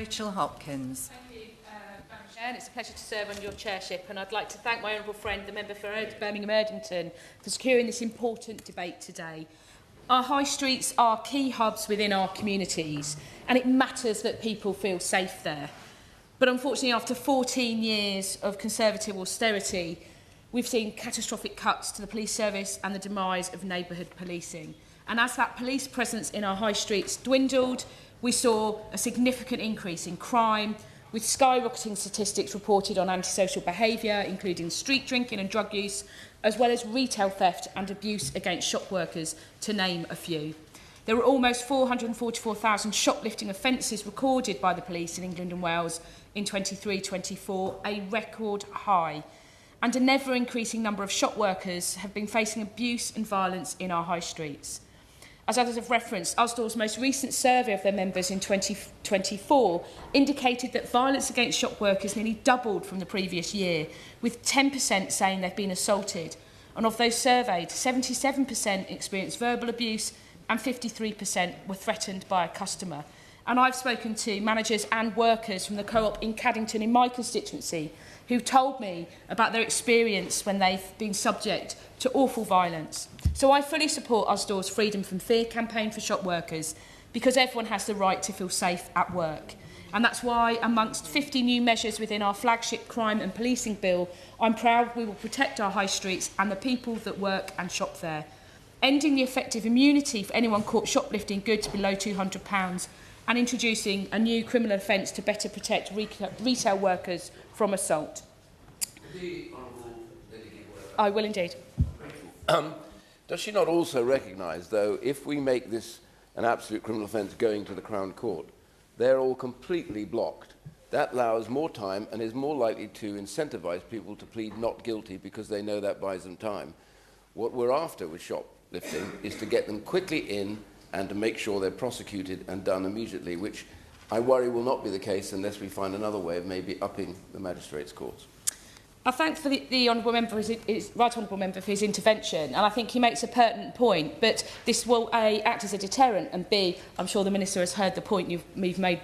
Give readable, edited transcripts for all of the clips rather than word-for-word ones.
Rachel Hopkins. Thank you, Madam Chair, and it's a pleasure to serve on your chairship, and I'd like to thank my honourable friend, the member for Birmingham Erdington, for securing this important debate today. Our high streets are key hubs within our communities, and it matters that people feel safe there. But unfortunately, after 14 years of Conservative austerity, we've seen catastrophic cuts to the police service and the demise of neighbourhood policing. And as that police presence in our high streets dwindled, we saw a significant increase in crime, with skyrocketing statistics reported on antisocial behaviour, including street drinking and drug use, as well as retail theft and abuse against shop workers, to name a few. There were almost 444,000 shoplifting offences recorded by the police in England and Wales in 23-24, a record high. And a never-increasing number of shop workers have been facing abuse and violence in our high streets. As others have referenced, Usdor's most recent survey of their members in 2024 indicated that violence against shop workers nearly doubled from the previous year, with 10% saying they've been assaulted. And of those surveyed, 77% experienced verbal abuse and 53% were threatened by a customer. And I've spoken to managers and workers from the co-op in Caddington in my constituency who told me about their experience when they've been subject to awful violence. So I fully support Usdor's Freedom from Fear campaign for shop workers, because everyone has the right to feel safe at work. And that's why, amongst 50 new measures within our flagship crime and policing bill, I'm proud we will protect our high streets and the people that work and shop there. Ending the effective immunity for anyone caught shoplifting goods below £200 and introducing a new criminal offence to better protect retail workers from assault. I will indeed. Does she not also recognise, though, if we make this an absolute criminal offence going to the Crown Court, they're all completely blocked? That allows more time and is more likely to incentivise people to plead not guilty because they know that buys them time. What we're after with shoplifting is to get them quickly in and to make sure they're prosecuted and done immediately, which I worry will not be the case unless we find another way of maybe upping the magistrates' courts. I thank the honourable member, right honourable member, for his intervention, and I think he makes a pertinent point. But this will A, act as a deterrent, and B, I'm sure the Minister has heard the point you've made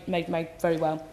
very well.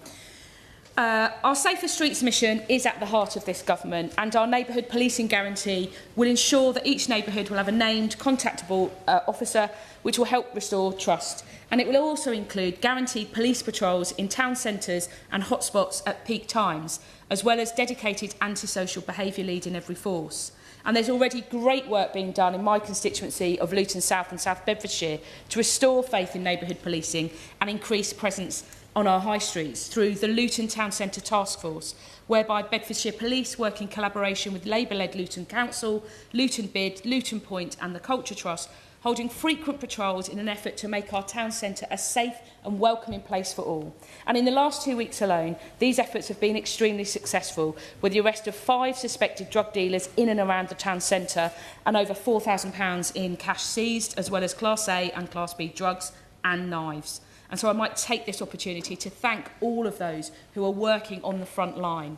Our Safer Streets mission is at the heart of this government, and our neighbourhood policing guarantee will ensure that each neighbourhood will have a named contactable officer, which will help restore trust. And it will also include guaranteed police patrols in town centres and hotspots at peak times, as well as dedicated antisocial behaviour lead in every force. And there's already great work being done in my constituency of Luton South and South Bedfordshire to restore faith in neighbourhood policing and increase presence on our high streets through the Luton Town Centre Task Force, whereby Bedfordshire Police work in collaboration with Labour-led Luton Council, Luton Bid, Luton Point and the Culture Trust, holding frequent patrols in an effort to make our town centre a safe and welcoming place for all. And in the last 2 weeks alone, these efforts have been extremely successful, with the arrest of 5 suspected drug dealers in and around the town centre and over £4,000 in cash seized, as well as Class A and Class B drugs and knives. And so I might take this opportunity to thank all of those who are working on the front line.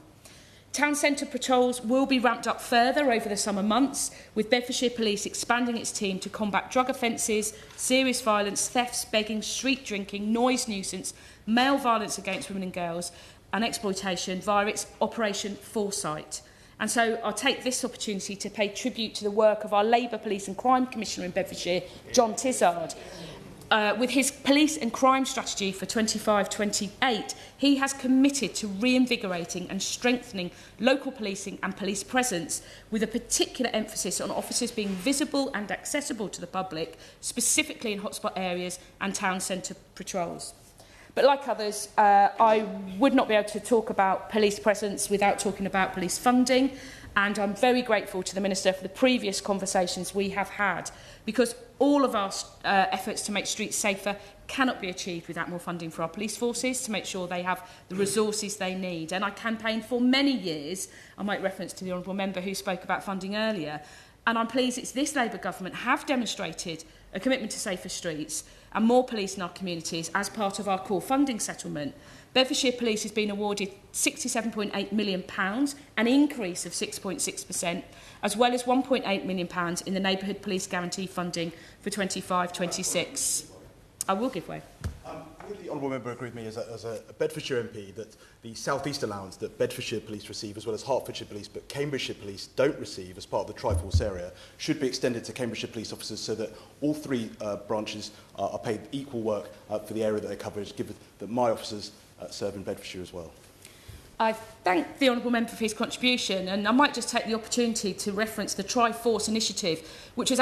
Town centre patrols will be ramped up further over the summer months, with Bedfordshire Police expanding its team to combat drug offences, serious violence, thefts, begging, street drinking, noise nuisance, male violence against women and girls, and exploitation via its Operation Foresight. And so I'll take this opportunity to pay tribute to the work of our Labour Police and Crime Commissioner in Bedfordshire, John Tizard. With his police and crime strategy for 25-28, he has committed to reinvigorating and strengthening local policing and police presence, with a particular emphasis on officers being visible and accessible to the public, specifically in hotspot areas and town centre patrols. But like others, I would not be able to talk about police presence without talking about police funding, and I'm very grateful to the Minister for the previous conversations we have had, because all of our efforts to make streets safer cannot be achieved without more funding for our police forces to make sure they have the resources they need. And I campaigned for many years, I might reference to the honourable member who spoke about funding earlier, and I'm pleased it's this Labour government have demonstrated a commitment to safer streets and more police in our communities as part of our core funding settlement. Bedfordshire Police has been awarded £67.8 million, an increase of 6.6%, as well as £1.8 million in the Neighbourhood Police Guarantee funding for 25-26. I will give way. Would the honourable member agree with me as a Bedfordshire MP that the South East allowance that Bedfordshire Police receive, as well as Hertfordshire Police, but Cambridgeshire Police don't receive as part of the Triforce area, should be extended to Cambridgeshire Police officers so that all three branches are paid equal work for the area that they cover, given that my officers serve in Bedfordshire as well? I thank the honourable member for his contribution, and I might just take the opportunity to reference the Triforce initiative, which was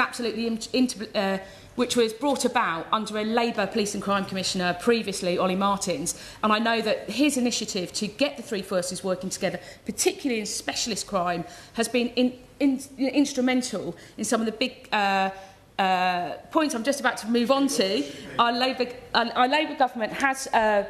which was brought about under a Labour Police and Crime Commissioner previously, Ollie Martins, and I know that his initiative to get the three forces working together, particularly in specialist crime, has been instrumental in some of the big points I'm just about to move on to. Our Labour government has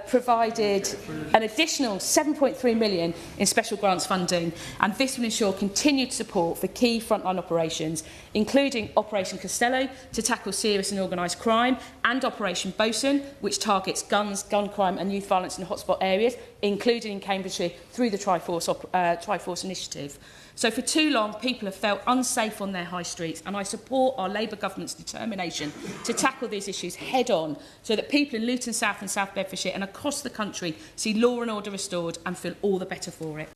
provided an additional £7.3 million in special grants funding, and this will ensure continued support for key frontline operations, including Operation Costello to tackle serious and organised crime, and Operation Bosun, which targets guns, gun crime and youth violence in hotspot areas, including in Cambridgeshire through the Triforce initiative. So for too long, people have felt unsafe on their high streets, and I support our Labour government's determination to tackle these issues head-on so that people in Luton South and South Bedfordshire and across the country see law and order restored and feel all the better for it.